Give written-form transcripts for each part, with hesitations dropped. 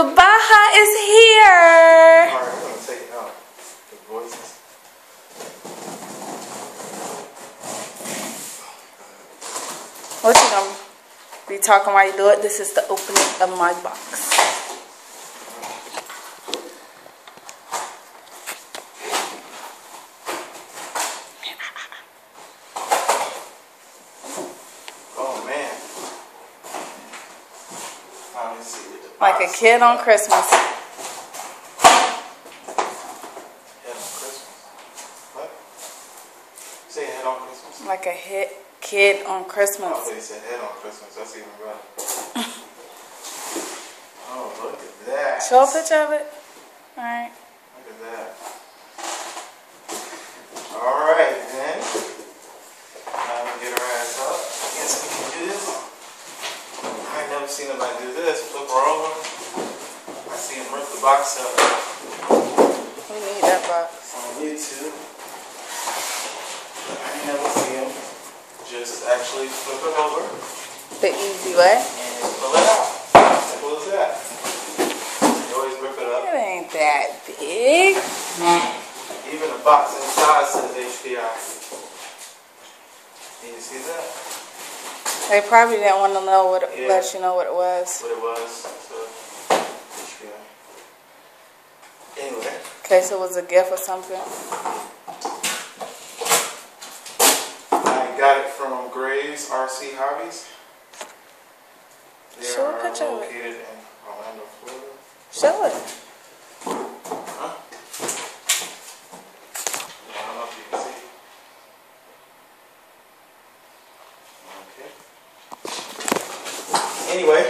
The Baja is here. Alright, I'm gonna take it out. The voices. What you gonna be talking while you do it? This is the opening of my box. Oh man. Let me see what the Like a box kid on is. Christmas. Head on Christmas. What? Say head on Christmas? Like a kid on Christmas. Oh, they said head on Christmas. That's even better. Oh, look at that. Show a picture of it. Alright. Look at that. Alright, then. Now we get our ass up. I guess we can do this. I ain't never seen nobody do this. Flip her over. I see him rip the box up We need that box. on YouTube. But I ain't never see him just actually flip it over The easy way. and pull it out. Simple as that. You always rip it up. It ain't that big. Even the box inside says HPI. Can you see that? They probably didn't want to know what it, Yeah. let you know what it was. What it was. So, HPI. Anyway. In case it was a gift or something. I got it from Gray's RC Hobbies. They Show a are picture of it. located in Orlando, Florida. Show it. Huh? I don't know if you can see. Okay. Anyway,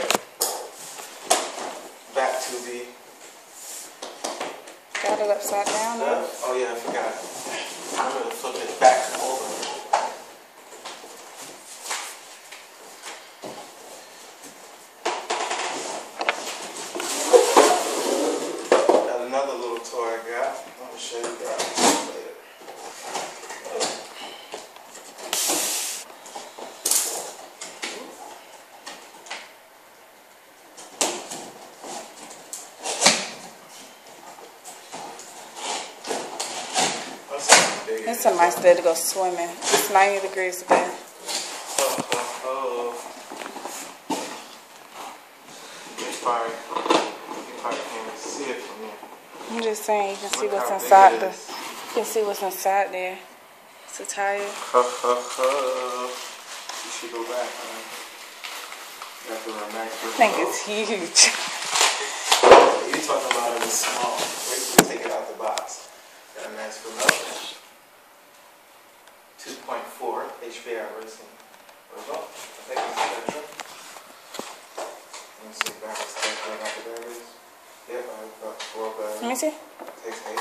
back to the Got it upside down. Huh? stuff. Oh yeah, I forgot. I'm gonna flip it back over. Got another little toy I got. I'm gonna show you guys later. That's something big. It's a nice day to go swimming. It's 90 degrees today. Oh. You probably can't even see it from here. I'm just saying, you can see Look what's how big inside it the. is. You can see what's inside there. It's a tire. You should go back, man. You have to run back. I think it's huge. You're talking about it as small. Wait till we take it out the box. Got a nice remote. 2.4 HPI racing remote. I think it's Spectrum. Let me see if I can take right out the batteries. Yep, I've got 4 batteries. Let me see. Takes 8.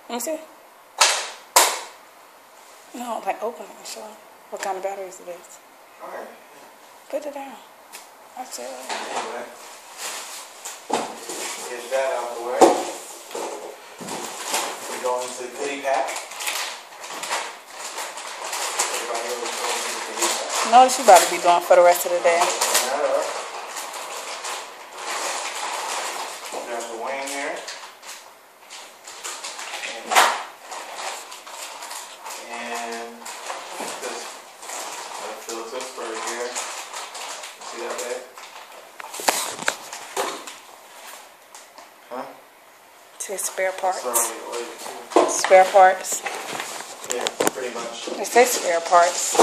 Let me see. No, like open it and show them what kind of batteries it is. Alright. Put it down. That's it. Anyway. Get that out the way. We go into the goodie pack. Everybody else goes into the goodie pack. Know what you about to be doing for the rest of the day. There's the wing here. And this filter spray here. See that babe? Huh? Say spare parts. That's already oily too. Spare parts. Yeah, pretty much. They say spare parts.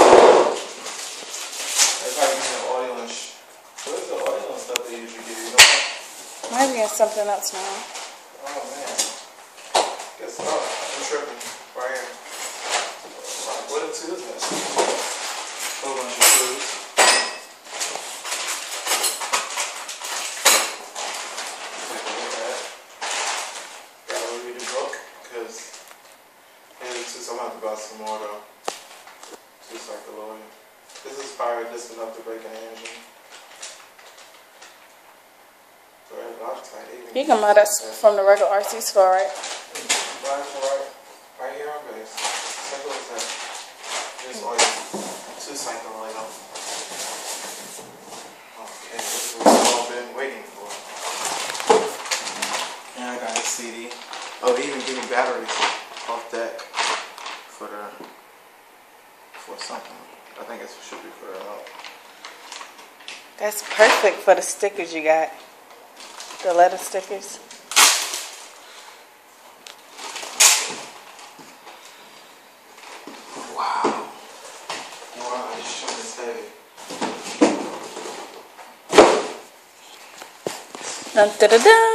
Everybody using oil and what is the oil and stuff they usually give you? Maybe it's something else now. Oh man. Guess not. I'm tripping. Right here. What else is this? Whole bunch of foods. Take a look at it. Gotta read the book because I'm gonna have to buy some more though. Just like the lawyer. This is fire just enough to break an engine. You can buy that from the regular RC store, right? Right here on base. Simple as that. Just oil. 2-cycle oil. Okay, this is what we've all been waiting for. Oh, even getting batteries off deck for something. I think it should be for the remote. That's perfect for the stickers you got. The letter stickers. Wow. Wow, this shit is heavy. Dun, da, da, da.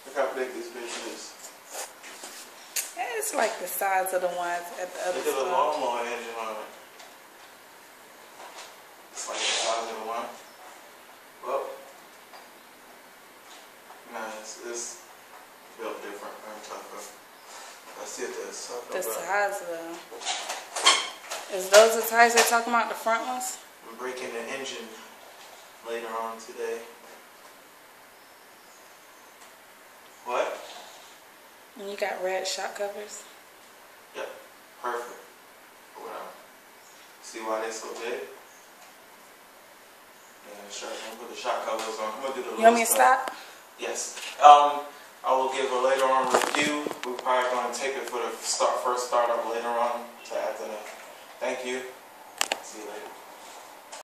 Look how big this bitch is. It's like the size of the ones at the other Look at the store. lawnmower engine on it. It's like the size of the one. Well, nah, it's built different and tougher. I see it as tougher. The size of them. Is those the tires they're talking about, the front ones? I'm breaking the engine later on today. What? And you got red shock covers? Yep, perfect. Well, see why they're so big? Yeah, sure. I'm gonna put the shock covers on. I'm gonna do the You want me to stop? Yes. I will give a later on review